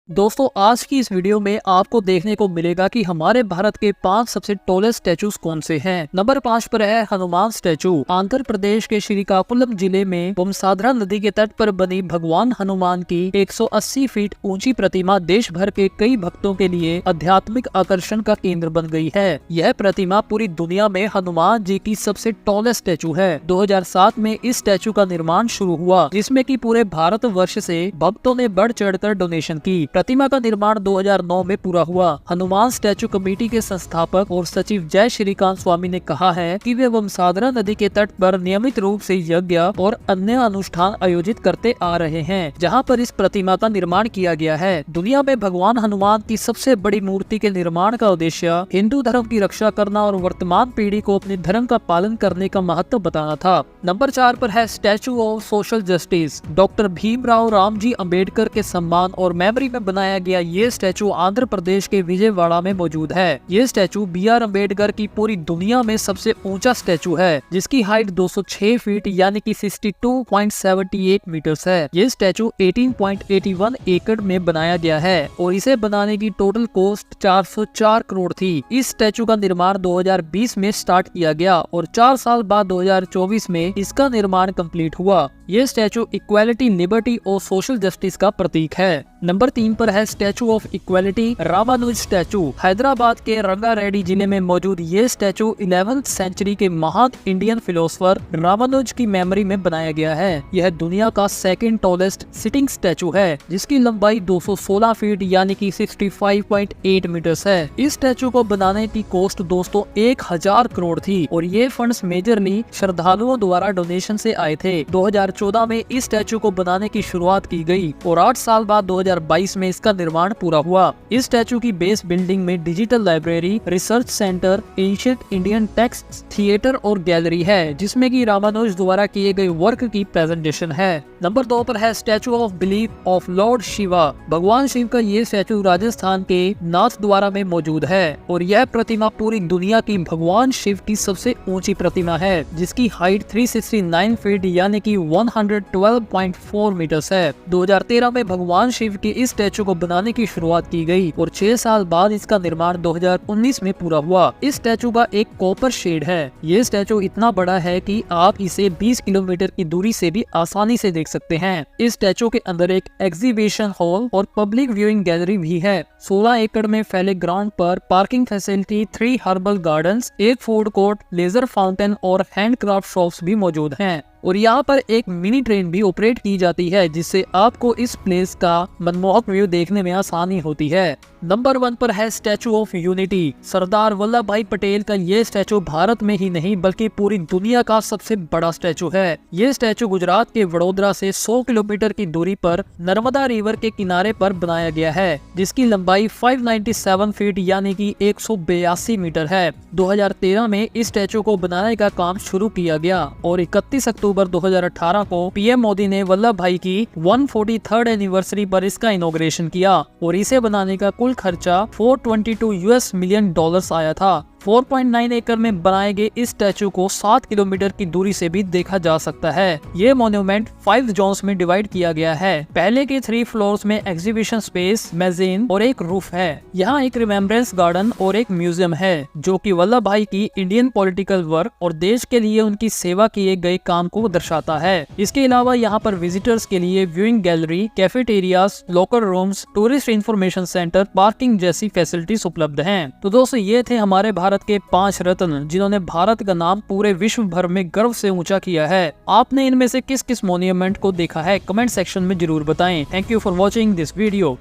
दोस्तों आज की इस वीडियो में आपको देखने को मिलेगा कि हमारे भारत के 5 सबसे टॉलेस्ट स्टैचूज कौन से हैं। नंबर 5 पर है हनुमान स्टैचू। आंध्र प्रदेश के श्रीकाकुलम जिले में बोमसाधरा नदी के तट पर बनी भगवान हनुमान की 180 फीट ऊंची प्रतिमा देश भर के कई भक्तों के लिए आध्यात्मिक आकर्षण का केंद्र बन गई है। यह प्रतिमा पूरी दुनिया में हनुमान जी की सबसे टॉलेस्ट स्टैचू है। 2007 में इस स्टैचू का निर्माण शुरू हुआ, जिसमें कि पूरे भारत वर्ष से भक्तों ने बढ़ चढ़कर डोनेशन की। प्रतिमा का निर्माण 2009 में पूरा हुआ। हनुमान स्टैचू कमेटी के संस्थापक और सचिव जय श्रीकांत स्वामी ने कहा है कि वे बोमसाधरा नदी के तट पर नियमित रूप से यज्ञ और अन्य अनुष्ठान आयोजित करते आ रहे हैं, जहां पर इस प्रतिमा का निर्माण किया गया है। दुनिया में भगवान हनुमान की सबसे बड़ी मूर्ति के निर्माण का उद्देश्य हिंदू धर्म की रक्षा करना और वर्तमान पीढ़ी को अपने धर्म का पालन करने का महत्व बताना था। नंबर 4 पर है statue of social justice. Doctor Bhimrao Ramji Ambedkar के सम्मान और मेमोरी में बनाया गया ये स्टैचू आंध्र प्रदेश के विजयवाड़ा में मौजूद है। ये स्टैचू BR अम्बेडकर की पूरी दुनिया में सबसे ऊंचा स्टैचू है, जिसकी हाइट 206 फीट यानी कि 62.78 मीटर्स है। ये स्टैचू 18.81 एकड़ में बनाया गया है और इसे बनाने की टोटल कॉस्ट 404 करोड़ थी। इस स्टैचू का निर्माण 2020 में स्टार्ट किया गया और 4 साल बाद 2024 में इसका निर्माण कंप्लीट हुआ। ये स्टैचू इक्वालिटी, लिबर्टी और सोशल जस्टिस का प्रतीक है। नंबर 3 पर है statue of equality Ramanuja statue. Hyderabad के रंगारेड्डी जिले में मौजूद ये स्टैचू 11वीं सेंचुरी के महान इंडियन फिलोसोफर रामानुज की मेमोरी में बनाया गया है। यह दुनिया का सेकंड टॉलेस्ट सिटिंग स्टैचू है, जिसकी लंबाई 216 फीट यानी कि 65.8 मीटर्स है। इस स्टैचू को बनाने की कॉस्ट दोस्तों 1000 करोड़ थी और ये फंड्स मेजरली श्रद्धालुओं द्वारा डोनेशन से आए थे। 2014 में इस स्टैचू को बनाने की शुरुआत की गई और 8 साल बाद 2022 में इसका निर्माण पूरा हुआ। इस स्टैचू की बेस बिल्डिंग में digital library, research centre, ancient Indian text, theatre और गैलरी है, जिसमें कि रामानुज द्वारा किए गए वर्क की प्रेजेंटेशन है। नंबर 2 पर है statue of belief of Lord Shiva. भगवान शिव का ये स्टैचू राजस्थान के नाथ द्वारा में मौजूद है और यह प्रतिमा पूरी दुनिया की भगवान शिव की सबसे ऊंची प्रतिमा है, जिसकी हाइट 369 फीट यानी कि 112.4 मीटर्स है। 2013 में भगवान शिव के इस स्टैचू को बनाने की शुरुआत की गई और 6 साल बाद इसका निर्माण 2019 में पूरा हुआ। इस स्टैचू का एक कॉपर शेड है। ये स्टैचू इतना बड़ा है कि आप इसे 20 किलोमीटर की दूरी से भी आसानी से देख सकते हैं। इस स्टैचू के अंदर एक एग्जीबिशन हॉल और पब्लिक व्यूइंग गैलरी भी है। 16 एकड़ में फैले ग्राउंड पर पार्किंग फैसिलिटी, 3 हर्बल गार्डन्स, एक फूड कोर्ट, लेजर फाउंटेन और हैंडक्राफ्ट शॉप्स भी मौजूद हैं और यहाँ पर एक मिनी ट्रेन भी ऑपरेट की जाती है, जिससे आपको इस प्लेस का मनमोहक व्यू देखने में आसानी होती है। नंबर 1 पर है statue of unity. Sardar Vallabh भाई पटेल का ये स्टैचू भारत में ही नहीं बल्कि पूरी दुनिया का सबसे बड़ा स्टैचू है। ये स्टैचू गुजरात के वडोदरा से 100 किलोमीटर की दूरी पर नर्मदा रिवर के किनारे पर बनाया गया है, जिसकी लंबाई 597 फीट यानी कि 182 मीटर है। 2013 में इस स्टैचू को बनाने का काम शुरू किया गया और 31 अक्टूबर 2018 को PM मोदी ने वल्लभ भाई की 143rd एनिवर्सरी पर इसका इनॉग्रेशन किया और इसे बनाने का कुल खर्चा $422 मिलियन आया था। 4.9 एकड़ में बनाए गए इस स्टैचू को 7 किलोमीटर की दूरी से भी देखा जा सकता है। ये मॉन्यूमेंट 5 जोन्स में डिवाइड किया गया है। पहले के 3 फ्लोर्स में एग्जीबिशन स्पेस, मेज़ीन और एक रूफ है। यहाँ एक रिमेम्बरेंस गार्डन और एक म्यूजियम है, जो कि वल्लभ भाई की इंडियन पॉलिटिकल वर्क और देश के लिए उनकी सेवा किए गए काम को दर्शाता है। इसके अलावा यहाँ पर विजिटर्स के लिए viewing gallery, cafeterias, locker rooms, tourist information centre, parking जैसी फैसिलिटीज उपलब्ध हैं। तो दोस्तों ये थे हमारे भारत के 5 रत्न, जिन्होंने भारत का नाम पूरे विश्व भर में गर्व से ऊंचा किया है। आपने इनमें से किस किस मॉन्यूमेंट को देखा है, कमेंट सेक्शन में जरूर बताएं। Thank you for watching this video.